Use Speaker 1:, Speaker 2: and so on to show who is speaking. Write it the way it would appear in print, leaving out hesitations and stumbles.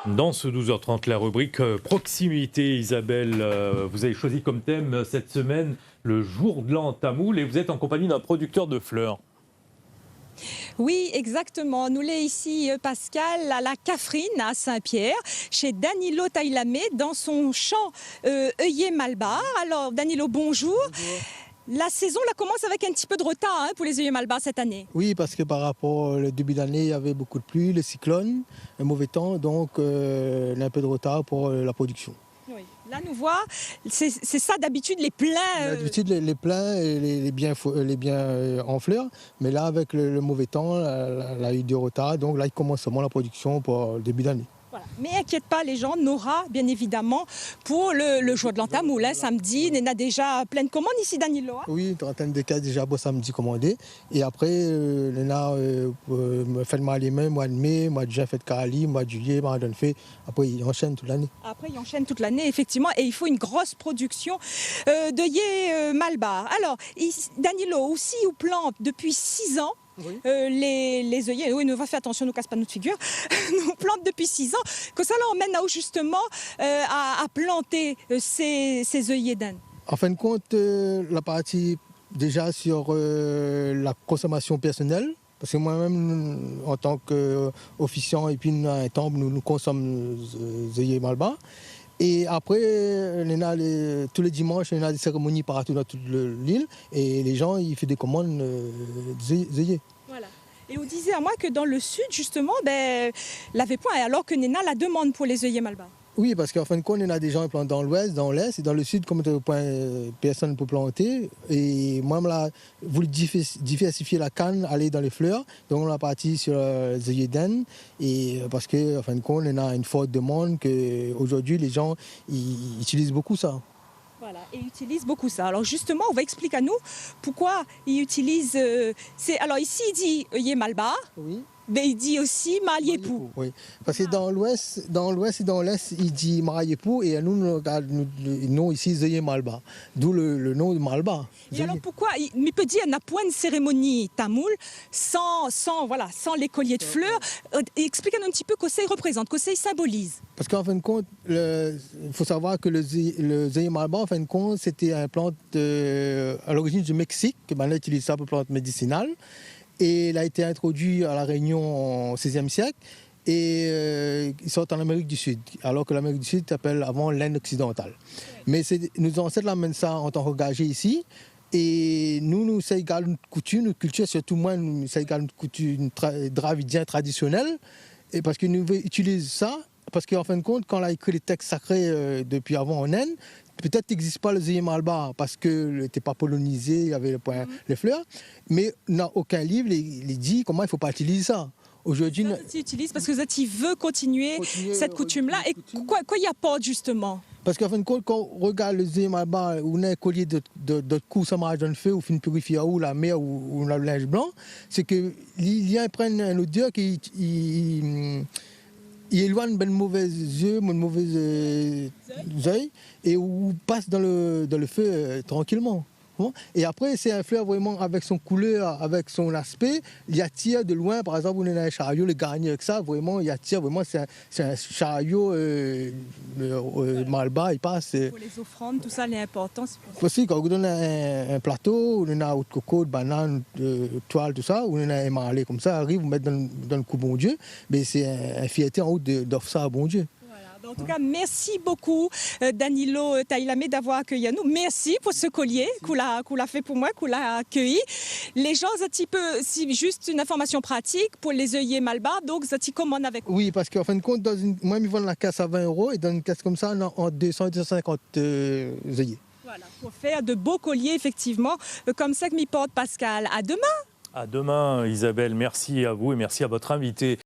Speaker 1: Dans ce 12h30, la rubrique proximité, Isabelle, vous avez choisi comme thème cette semaine le jour de l'an tamoul et vous êtes en compagnie d'un producteur de fleurs.
Speaker 2: Oui, exactement. Nous sommes ici, Pascal, à la Cafrine, à Saint-Pierre, chez Danilo Tailamé, dans son champ œillet Malbar. Alors, Danilo, bonjour.
Speaker 3: Bonjour.
Speaker 2: La saison là, commence avec un petit peu de retard pour les œillets Malbar cette année.
Speaker 3: Oui, parce que par rapport au début d'année, il y avait beaucoup de pluie, le cyclone, un mauvais temps, donc on a un peu de retard pour la production.
Speaker 2: Oui. Là, nous voit, c'est ça d'habitude les pleins.
Speaker 3: D'habitude, les pleins et les biens en fleurs, mais là, avec le mauvais temps, il a eu du retard, donc là, il commence seulement la production pour le début d'année.
Speaker 2: Voilà. Mais inquiète pas les gens, on aura bien évidemment pour le jour de l'an tamoul, samedi. On a déjà plein de commandes ici, Danilo.
Speaker 3: Oui, une trentaine de cas déjà pour samedi commandés. Et après, on a fait les mains, mois de mai, mois de juin, fait Karali, mois de juillet, mois de fait. Après, ils enchaînent toute l'année.
Speaker 2: Après, ils enchaînent toute l'année, effectivement. Et il faut une grosse production d'œillets Malbar. Alors, Danilo, aussi, il plante depuis 6 ans.
Speaker 3: Oui.
Speaker 2: Les œillets, oui, nous va faire attention, nous casse pas notre figure. Nous plante depuis 6 ans. Que ça l'emmène justement à planter ces œillets d'Inde.
Speaker 3: En fin de compte, la partie déjà sur la consommation personnelle, parce que moi-même, en tant qu'officiant et puis un temple, nous consommons des œillets Malbar. Et après, tous les dimanches, on a des cérémonies partout dans toute l'île et les gens ils font des commandes d'œillets.
Speaker 2: Voilà. Et on disait à moi que dans le sud, justement, l'avait point, alors que Néna la demande pour les œillets Malbar.
Speaker 3: Oui, parce qu'en fin de compte, il y a des gens qui plantent dans l'ouest, dans l'est, et dans le sud, comme personne ne peut planter. Et moi, je voulais diversifier la canne, aller dans les fleurs. Donc, on a parti sur les œillets d'Inde. Et parce qu'en fin de compte, on a une forte demande qu'aujourd'hui, les gens ils utilisent beaucoup ça.
Speaker 2: Voilà, et ils utilisent beaucoup ça. Alors justement, on va expliquer à nous pourquoi ils utilisent... alors ici, il dit œillet Malbar.
Speaker 3: Oui.
Speaker 2: Mais il dit aussi Mariépou.
Speaker 3: Oui, parce que dans l'ouest et dans l'est, il dit Mariépou et nous ici, œillet Malbar. D'où le nom de Malbar.
Speaker 2: Et alors pourquoi il peut dire qu'il n'y a point de cérémonie tamoul sans les colliers de fleurs. Expliquez-nous un petit peu ce qu'il représente, ce qu'il symbolise.
Speaker 3: Parce qu'en fin de compte, il faut savoir que le œillet Malbar, en fin de compte, c'était une plante à l'origine du Mexique, que maintenant utilise ça pour plante médicinale. Et il a été introduit à La Réunion au XVIe siècle et il sort en Amérique du Sud, alors que l'Amérique du Sud s'appelle avant l'Inde occidentale. Mais nos ancêtres amènent ça en tant qu'engagés ici. Et nous c'est une coutume, une culture, surtout moi, c'est une coutume dravidienne traditionnelle. Et parce que nous utilisons ça, parce qu'en fin de compte, quand on a écrit les textes sacrés depuis avant en Inde, peut-être n'existe pas le œillet Malbar parce que n'était pas polonisé, il y avait les fleurs, mais il n'y a aucun livre qui dit comment il ne faut pas utiliser ça. Aujourd'hui,
Speaker 2: Zati utilise parce que Zati veut continuer cette coutume-là. Et quoi y apporte justement?
Speaker 3: Parce qu'en fin de compte, quand on regarde le œillet Malbar, où on a un collier de coups sans marge de feu, ou une purifier ou la mer, ou on a le linge blanc, c'est que les liens prennent une odeur qui il éloigne de mauvais yeux, de mauvais yeux, et où passe dans le feu tranquillement. Et après, c'est un fleur vraiment avec son couleur, avec son aspect. Il attire de loin, par exemple, on a un chariot, le garni avec ça, vraiment, il attire, vraiment, c'est un chariot Malbar, il passe.
Speaker 2: Pour les offrandes, tout ça, l'important.
Speaker 3: Aussi, quand on a un plateau, on a un de coco, de banane, de toile, tout ça, on a un marlé comme ça, arrive, vous mettre dans le coup bon Dieu, mais c'est une fierté en haut d'offrir ça à bon Dieu.
Speaker 2: En tout cas, merci beaucoup Danilo Tailamé d'avoir accueilli à nous. Merci pour ce collier qu'on a fait pour moi, qu'on a accueilli. Les gens, c'est juste une information pratique pour les œillets Malbar, donc ça commande avec vous.
Speaker 3: Oui, parce qu'en fin de compte, moi, ils vendent la caisse à 20 € et dans une caisse comme ça, on a en 200 et 250 œillets.
Speaker 2: Voilà, pour faire de beaux colliers, effectivement, comme ça que m'y porte Pascal. À demain.
Speaker 1: À demain, Isabelle. Merci à vous et merci à votre invité.